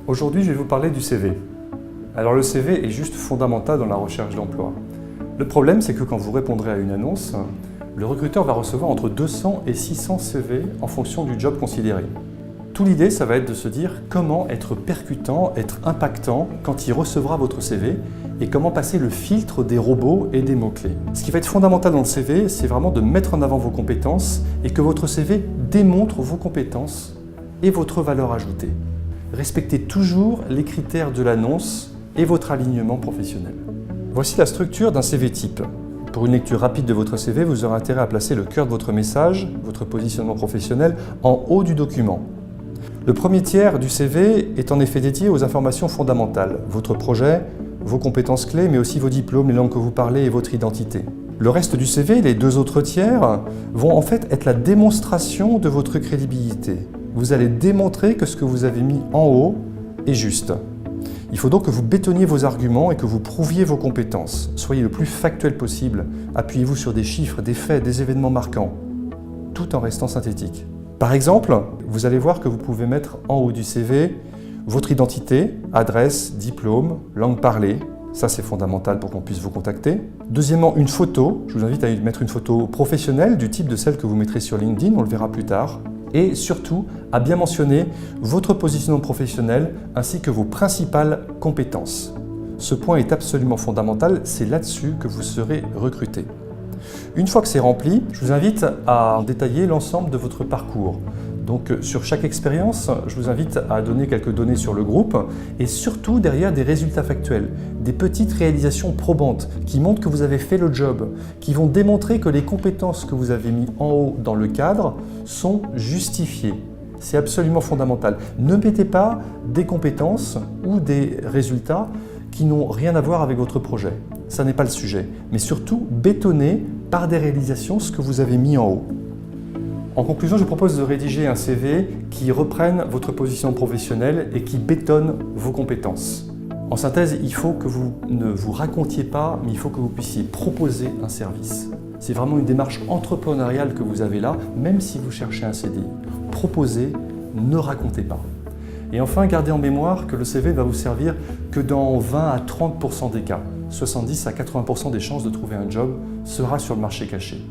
Aujourd'hui, je vais vous parler du CV. Alors le CV est juste fondamental dans la recherche d'emploi. Le problème, c'est que quand vous répondrez à une annonce, le recruteur va recevoir entre 200 et 600 CV en fonction du job considéré. Toute l'idée, ça va être de se dire comment être percutant, être impactant quand il recevra votre CV et comment passer le filtre des robots et des mots-clés. Ce qui va être fondamental dans le CV, c'est vraiment de mettre en avant vos compétences et que votre CV démontre vos compétences et votre valeur ajoutée. Respectez toujours les critères de l'annonce et votre alignement professionnel. Voici la structure d'un CV type. Pour une lecture rapide de votre CV, vous aurez intérêt à placer le cœur de votre message, votre positionnement professionnel, en haut du document. Le premier tiers du CV est en effet dédié aux informations fondamentales, votre projet, vos compétences clés, mais aussi vos diplômes, les langues que vous parlez et votre identité. Le reste du CV, les deux autres tiers, vont en fait être la démonstration de votre crédibilité. Vous allez démontrer que ce que vous avez mis en haut est juste. Il faut donc que vous bétonniez vos arguments et que vous prouviez vos compétences. Soyez le plus factuel possible. Appuyez-vous sur des chiffres, des faits, des événements marquants, tout en restant synthétique. Par exemple, vous allez voir que vous pouvez mettre en haut du CV votre identité, adresse, diplôme, langue parlée. Ça, c'est fondamental pour qu'on puisse vous contacter. Deuxièmement, une photo. Je vous invite à mettre une photo professionnelle du type de celle que vous mettrez sur LinkedIn, on le verra plus tard. Et surtout, à bien mentionner votre positionnement professionnel ainsi que vos principales compétences. Ce point est absolument fondamental, c'est là-dessus que vous serez recruté. Une fois que c'est rempli, je vous invite à détailler l'ensemble de votre parcours. Donc sur chaque expérience, je vous invite à donner quelques données sur le groupe et surtout derrière des résultats factuels, des petites réalisations probantes qui montrent que vous avez fait le job, qui vont démontrer que les compétences que vous avez mis en haut dans le cadre sont justifiées. C'est absolument fondamental. Ne mettez pas des compétences ou des résultats qui n'ont rien à voir avec votre projet. Ça n'est pas le sujet. Mais surtout, bétonnez par des réalisations ce que vous avez mis en haut. En conclusion, je vous propose de rédiger un CV qui reprenne votre position professionnelle et qui bétonne vos compétences. En synthèse, il faut que vous ne vous racontiez pas, mais il faut que vous puissiez proposer un service. C'est vraiment une démarche entrepreneuriale que vous avez là, même si vous cherchez un CDI. Proposez, ne racontez pas. Et enfin, gardez en mémoire que le CV va vous servir que dans 20 à 30% des cas. 70 à 80% des chances de trouver un job sera sur le marché caché.